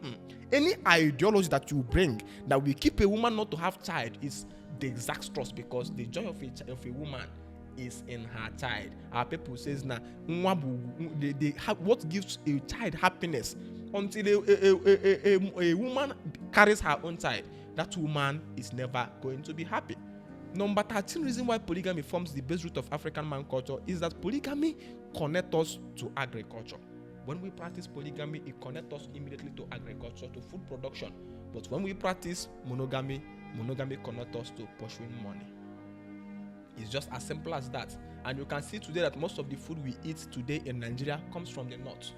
Any ideology that you bring that will keep a woman not to have child is disastrous, because the joy of a woman is in her child. Our people says now, what gives a child happiness until a woman carries her own child, that woman is never going to be happy. Number 13 reason why polygamy forms the base root of African man culture is that polygamy connects us to agriculture. When we practice polygamy, it connects us immediately to agriculture, to food production. But when we practice monogamy connects us to pursuing money. It's just as simple as that. And you can see today that most of the food we eat today in Nigeria comes from the north.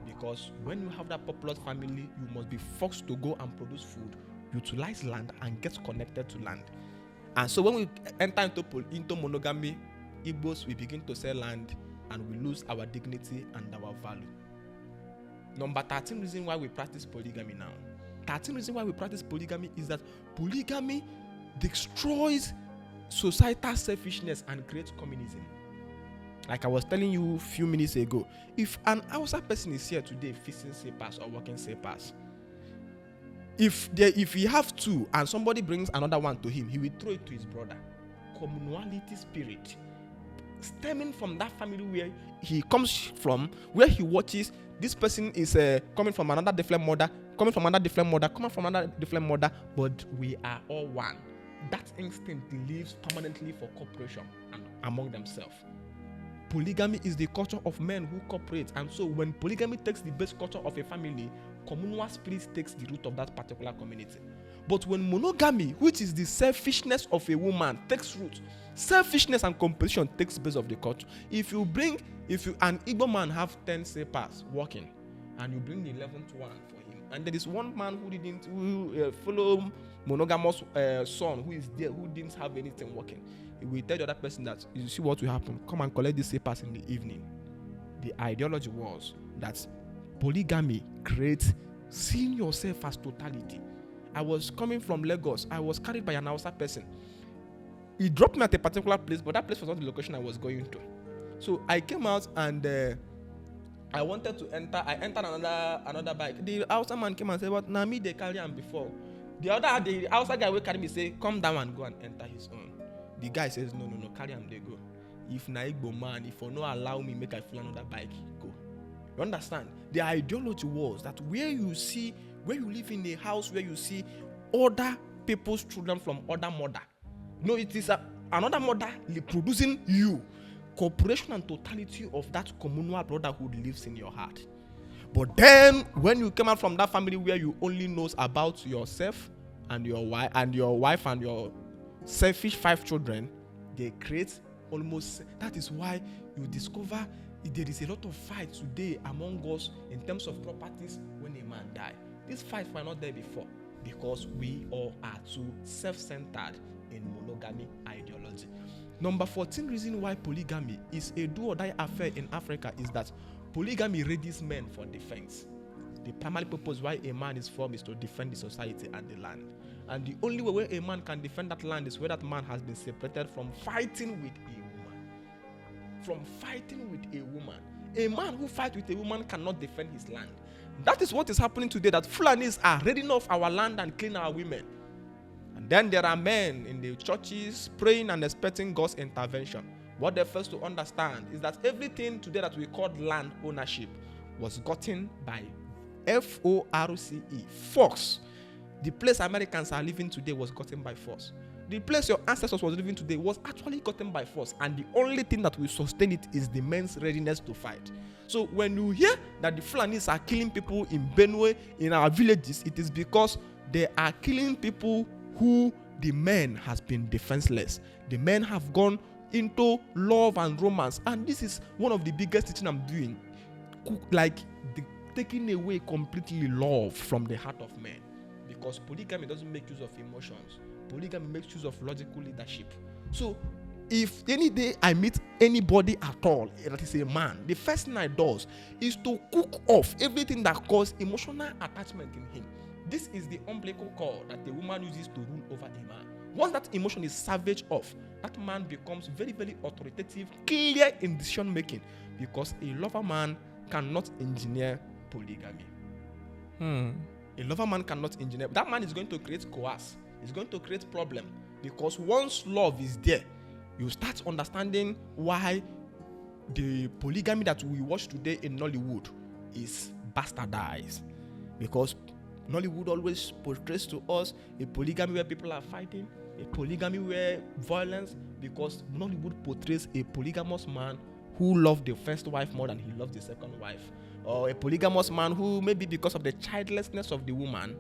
Because when you have that populous family, you must be forced to go and produce food, utilize land, and get connected to land. And so when we enter into monogamy, Igbos, we begin to sell land and we lose our dignity and our value. Number 13 reason why we practice polygamy now. 13 reason why we practice polygamy is that polygamy destroys societal selfishness and creates communism. Like I was telling you a few minutes ago, if an outside person is here today fixing slippers or working slippers, if he have 2 and somebody brings another one to him, he will throw it to his brother. Communality spirit stemming from that family where he comes from, where he watches this person is coming from another different mother, but we are all one. That instinct lives permanently for cooperation and among themselves. Polygamy is the culture of men who cooperate, and so when polygamy takes the base culture of a family, communal spirit takes the root of that particular community. But when monogamy, which is the selfishness of a woman, takes root, selfishness and competition takes base of the culture. If an Igbo man have 10 slippers working, and you bring the 11th one for him, and there is one man who follow monogamous son who is there, who didn't have anything working, he will tell the other person that, you see what will happen, come and collect these slippers in the evening. The ideology was that polygamy creates seeing yourself as totality. I was coming from Lagos. I was carried by an outside person. He dropped me at a particular place, but that place was not the location I was going to. So I came out and I wanted to enter. I entered another bike. The outside man came and said, "But now me they carry him before." The outside guy will carry me, say, "Come down and go and enter his own." The guy says, "No, carry him, they go. If na Igbo man, if you no allow me, make I feel another bike, go." You understand? The ideology was that where you live in a house where you see other people's children from other mother. No, it is another mother reproducing you. Cooperation and totality of that communal brotherhood lives in your heart. But then, when you come out from that family where you only knows about yourself and your wife and your selfish 5 children, they create almost. That is why you discover there is a lot of fight today among us in terms of properties when a man dies. These fights were not there before because we all are too self-centered in monogamy ideology. Number 14 reason why polygamy is a do-or-die affair in Africa is that polygamy readies men for defense. The primary purpose why a man is formed is to defend the society and the land. And the only way where a man can defend that land is where that man has been separated from fighting with a woman. A man who fights with a woman cannot defend his land. That is what is happening today, that Fulanis are raiding off our land and killing our women. And then there are men in the churches praying and expecting God's intervention. What they fail to understand is that everything today that we call land ownership was gotten by FORCE, force. The place Americans are living today was gotten by force. The place your ancestors was living today was actually gotten by force, and the only thing that will sustain it is the men's readiness to fight. So when you hear that the Fulanis are killing people in Benue, in our villages, it is because they are killing people who the men has been defenseless. The men have gone into love and romance. And this is one of the biggest teaching I'm doing. Taking away completely love from the heart of men. Because polygamy doesn't make use of emotions. Polygamy makes use of logical leadership. So if any day I meet anybody at all that is a man, the first thing I do is to cook off everything that causes emotional attachment in him. This is the umbilical cord that the woman uses to rule over a man. Once that emotion is savaged off, that man becomes very, very authoritative, clear in decision making, because a lover man cannot engineer polygamy. A lover man cannot engineer. That man is going to create coerce. It's going to create problem, because once love is there, you start understanding why the polygamy that we watch today in Nollywood is bastardized. Because Nollywood always portrays to us a polygamy where people are fighting, a polygamy where violence, because Nollywood portrays a polygamous man who loved the first wife more than he loved the second wife. Or a polygamous man who, maybe because of the childlessness of the woman,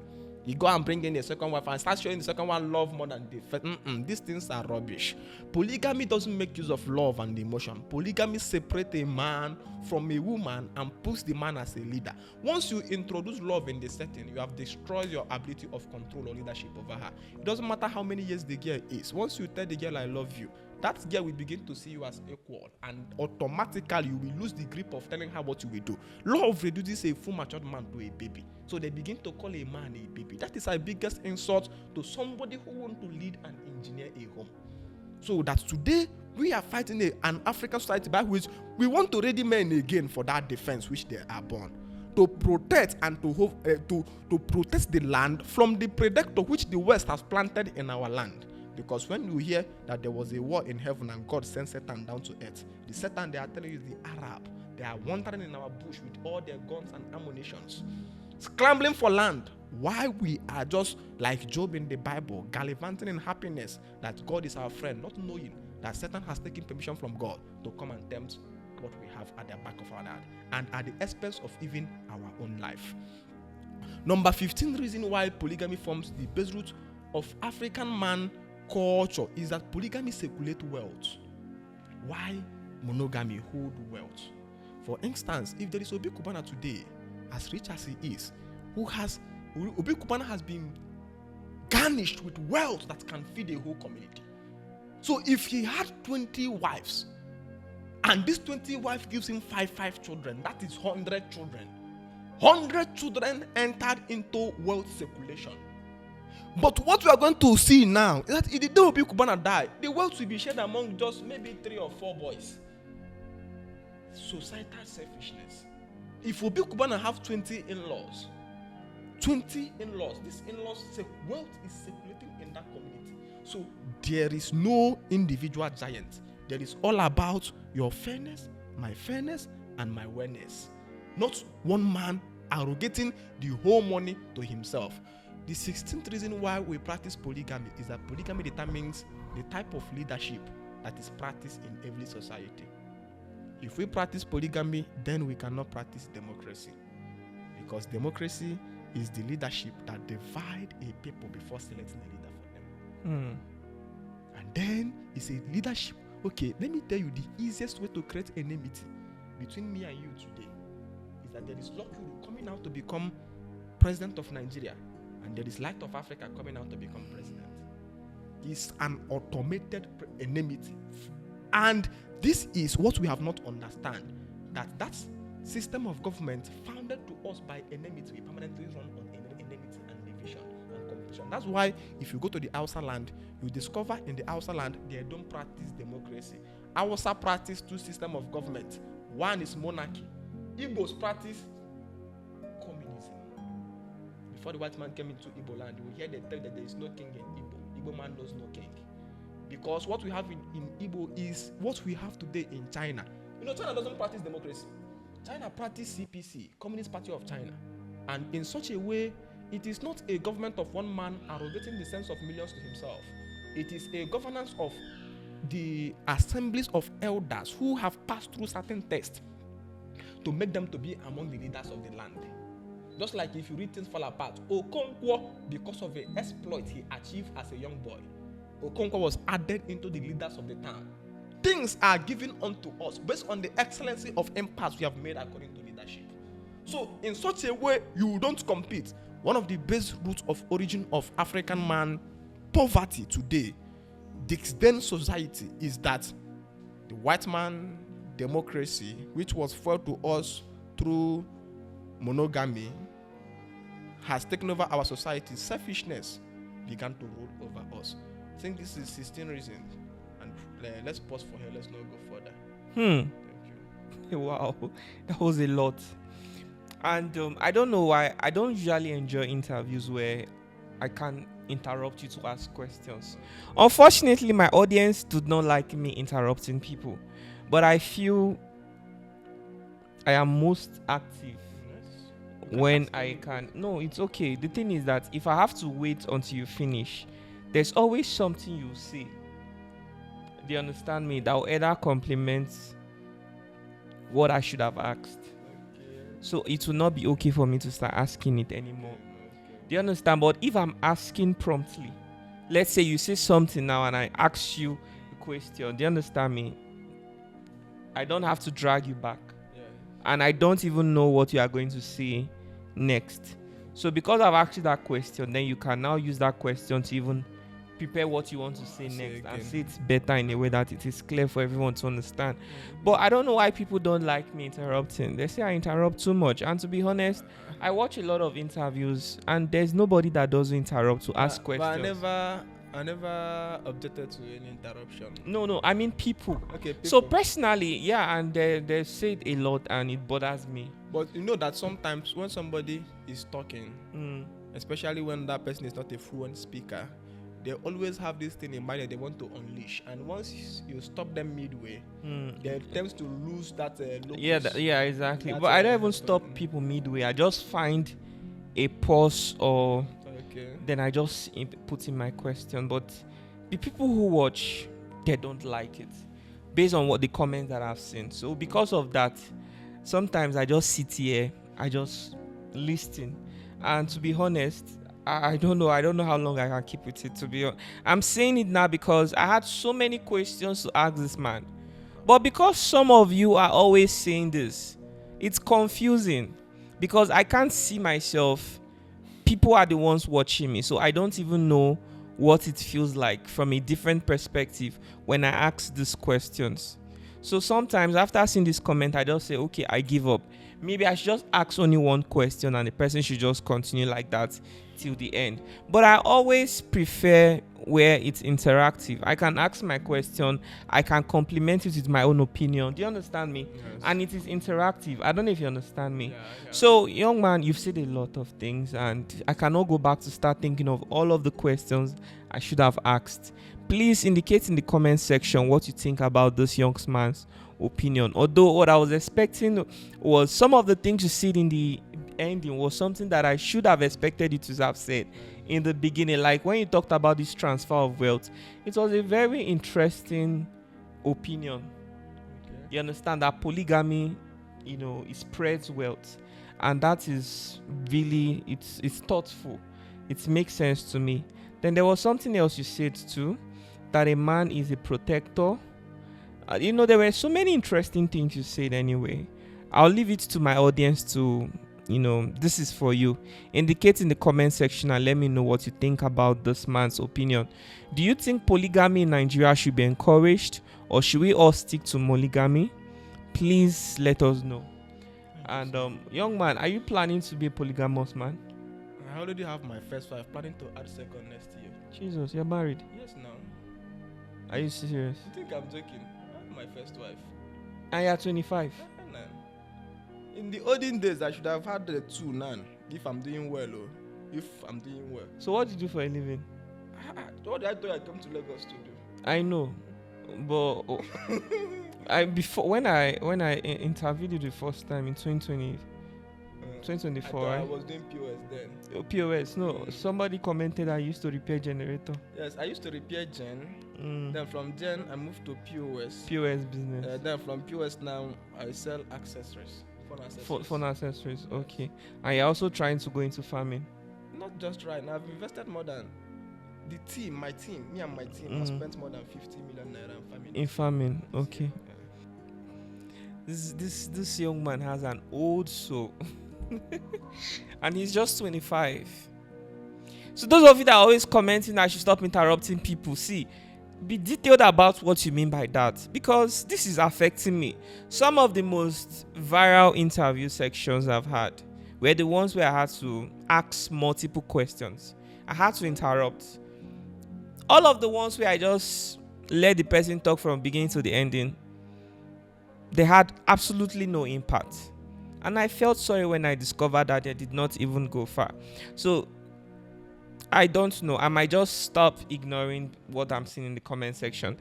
he go and bring in a second wife and start showing the second one love more than the first. These things are rubbish. Polygamy doesn't make use of love and emotion. Polygamy separates a man from a woman and puts the man as a leader. Once you introduce love in the setting, you have destroyed your ability of control or leadership over her. It doesn't matter how many years the girl is. Once you tell the girl, I love you, that girl will begin to see you as equal, and automatically you will lose the grip of telling her what you will do. Love reduces a full matured man to a baby. So they begin to call a man a baby. That is our biggest insult to somebody who wants to lead and engineer a home. So that today we are fighting an African society by which we want to ready men again for that defense which they are born, to protect and to protect the land from the predator which the West has planted in our land. Because when you hear that there was a war in heaven and God sent Satan down to earth, the Satan they are telling you is the Arab. They are wandering in our bush with all their guns and ammunitions, scrambling for land, while we are just like Job in the Bible, gallivanting in happiness that God is our friend, not knowing that Satan has taken permission from God to come and tempt what we have at the back of our hand, and at the expense of even our own life. Number 15 reason why polygamy forms the base root of African man culture is that polygamy circulates wealth, while monogamy hold wealth. For instance, if there is Obi Kubana today, as rich as he is, Obi Kubana has been garnished with wealth that can feed a whole community. So if he had 20 wives, and this 20 wives gives him five children, that is 100 children. 100 children entered into wealth circulation. But what we are going to see now is that if the day Obi Kubana die, the wealth will be shared among just maybe 3 or 4 boys. Societal selfishness. If Obi Kubana have 20 in-laws, this in-laws wealth is circulating in that community. So there is no individual giant. There is all about your fairness, my fairness, and my awareness. Not one man arrogating the whole money to himself. The 16th reason why we practice polygamy is that polygamy determines the type of leadership that is practiced in every society. If we practice polygamy, then we cannot practice democracy. Because democracy is the leadership that divide a people before selecting a leader for them. And then it's a leadership. Okay, let me tell you the easiest way to create enmity between me and you today is that there is Lucky Udu coming out to become president of Nigeria, and there is Light of Africa coming out to become president. It's an automated enmity. And this is what we have not understand, that system of government founded to us by enmity, we permanently run on enmity and division and competition. That's why if you go to the Hausa land, you discover in the Hausa land they don't practice democracy. Hausa practice 2 systems of government. One is monarchy. Igbos practice communism. Before the white man came into Igbo land, you will hear they tell that there is no king in Igbo. Igbo man knows no king. Because what we have in Igbo is what we have today in China. You know, China doesn't practice democracy. China practices CPC, Communist Party of China. And in such a way, it is not a government of one man arrogating the sense of millions to himself. It is a governance of the assemblies of elders who have passed through certain tests to make them to be among the leaders of the land. Just like if you read things fall apart, Okonkwo, because of the exploit he achieved as a young boy, Okonkwo was added into the leaders of the town. things are given unto us based on the excellency of impacts we have made according to leadership. So in such a way, you don't compete. One of the base roots of origin of African man poverty today, this then society, is that the white man democracy, which was fed to us through monogamy, has taken over our society. Selfishness began to rule over us. I think this is 16 reasons. And let's pause for here. Let's not go further. Thank you. Wow, that was a lot. And I don't know why I don't usually enjoy interviews where I can interrupt you to ask questions. Unfortunately, my audience do not like me interrupting people, but I feel I am most active when I can. No, it's okay. The thing is that if I have to wait until you finish, there's always something you say. Do you understand me? That will either complement what I should have asked. So it will not be okay for me to start asking it anymore. Do you understand? But if I'm asking promptly, let's say you say something now and I ask you a question, do you understand me? I don't have to drag you back. And I don't even know what you are going to say next. So because I've asked you that question, then you can now use that question to even prepare what you want to say next and say it better in a way that it is clear for everyone to understand. But I don't know why people don't like me interrupting. They say I interrupt too much. And to be honest, I watch a lot of interviews and there's nobody that doesn't interrupt to ask questions. But I never objected to any interruption. No, I mean people. Okay, people. So personally, yeah, and they say it a lot and it bothers me. But you know that sometimes when somebody is talking, especially when that person is not a fluent speaker, they always have this thing in mind that they want to unleash, and once you stop them midway, they tend to lose that locus. Yeah, exactly. But I don't even stop people midway. I just find a pause, or then I just put in my question. But the people who watch, they don't like it, based on what the comments that I've seen. So because of that, sometimes I just sit here, I just listen, and to be honest, I don't know how long I can keep with it, to be honest. I'm saying it now because I had so many questions to ask this man. But because some of you are always saying this, it's confusing because I can't see myself. People are the ones watching me, so I don't even know what it feels like from a different perspective when I ask these questions. So sometimes after seeing this comment, I just say, okay, I give up. Maybe I should just ask only one question and the person should just continue like that till the end. But I always prefer where it's interactive. I can ask my question, I can complement it with my own opinion. Do you understand me? Yes. And it is interactive. I don't know if you understand me. Yeah. So, young man, you've said a lot of things and I cannot go back to start thinking of all of the questions I should have asked. Please indicate in the comment section what you think about this young man's opinion. Although what I was expecting was some of the things you said in the ending was something that I should have expected you to have said in the beginning. Like when you talked about this transfer of wealth, it was a very interesting opinion. You understand that polygamy, it spreads wealth, and that is really it's thoughtful. It makes sense to me. Then there was something else you said too, that a man is a protector. There were so many interesting things you said anyway. I'll leave it to my audience to, this is for you. Indicate in the comment section and let me know what you think about this man's opinion. Do you think polygamy in Nigeria should be encouraged, or should we all stick to monogamy? Please let us know. And young man, are you planning to be a polygamous man? I already have my first wife, planning to add second next year. Jesus, you're married? Yes, now. Are you serious? You think I'm joking? I have my first wife. And you're 25? In the olden days, I should have had the two now. If I'm doing well. So what do you do for a living? What did I tell you I come to Lagos to do? I know, but when I interviewed you the first time in 2024, right? I was doing POS then. POS, no. Somebody commented I used to repair generator. Yes, I used to repair gen. Then from gen, I moved to POS. POS business. Then from POS now, I sell accessories. Phone accessories, okay. And you're also trying to go into farming? Not just right now. I've invested more than the team, me and my team have spent more than 50 million naira in farming. In farming, okay. This young man has an old soul. And he's just 25. So those of you that are always commenting I should stop interrupting people, see, be detailed about what you mean by that, because this is affecting me. Some of the most viral interview sections I've had were the ones where I had to ask multiple questions. I had to interrupt. All of the ones where I just let the person talk from beginning to the ending, they had absolutely no impact. And I felt sorry when I discovered that they did not even go far. So I don't know. I might just stop ignoring what I'm seeing in the comment section.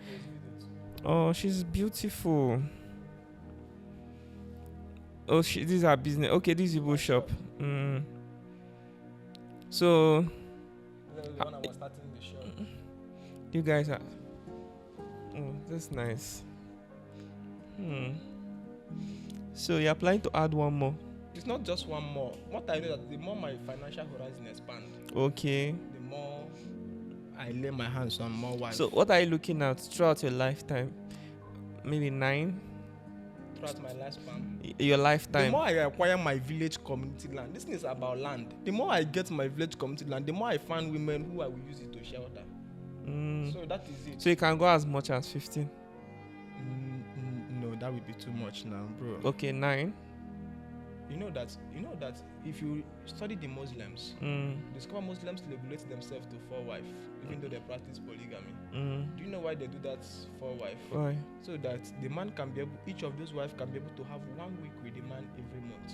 Oh, she's beautiful. Oh, this is her business. Okay, this is Igbo shop. So, When I was starting the show. You guys are. Oh, that's nice. So you're planning to add one more? It's not just one more. What I know that the more my financial horizon expand, okay, the more I lay my hands on more wives. So what are you looking at throughout your lifetime? Maybe 9? Throughout my lifespan. Your lifetime. The more I acquire my village community land, this thing is about land. The more I get my village community land, the more I find women who I will use it to shelter. So that is it. So you can go as much as 15? No, that would be too much now, bro. Okay, 9. You know that if you study the Muslims, discover Muslims regulate themselves to 4 wives, even though they practice polygamy. Do you know why they do that 4 wives? Why? So that the man can be able, each of those wives can be able to have 1 week with the man every month.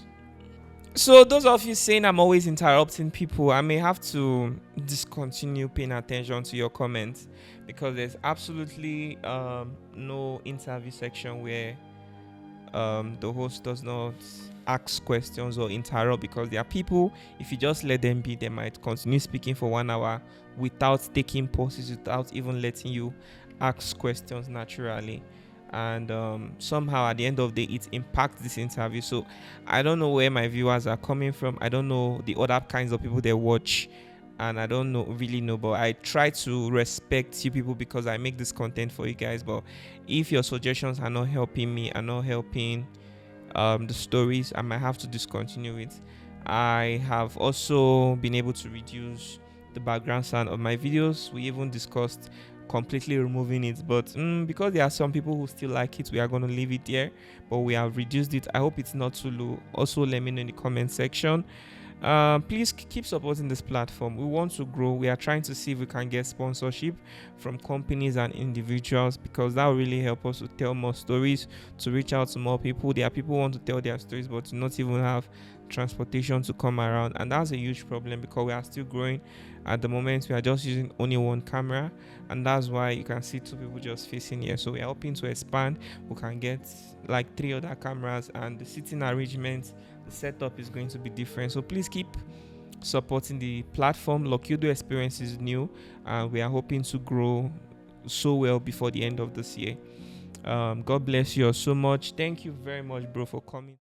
So those of you saying I'm always interrupting people, I may have to discontinue paying attention to your comments, because there's absolutely no interview section where the host does not ask questions or interrupt, because there are people, if you just let them be, they might continue speaking for 1 hour without taking pauses, without even letting you ask questions naturally. And somehow at the end of the day it impacts this interview. So I don't know where my viewers are coming from. I don't know the other kinds of people they watch, and I don't really know, but I try to respect you people because I make this content for you guys. But if your suggestions are not helping me, are not helping the stories, I might have to discontinue it. I have also been able to reduce the background sound of my videos. We even discussed completely removing it, but because there are some people who still like it, we are going to leave it there, but we have reduced it. I hope it's not too low. Also let me know in the comment section. Please keep supporting this platform. We want to grow. We are trying to see if we can get sponsorship from companies and individuals, because that will really help us to tell more stories, to reach out to more people. There are people who want to tell their stories but to not even have transportation to come around, and that's a huge problem because we are still growing. At the moment we are just using only 1 camera, and that's why you can see 2 people just facing here. So we are hoping to expand. We can get like 3 other cameras, and the seating arrangement, the setup is going to be different. So please keep supporting the platform. Lucky Udu experience is new, and we are hoping to grow so well before the end of this year. God bless you all so much. Thank you very much, bro, for coming.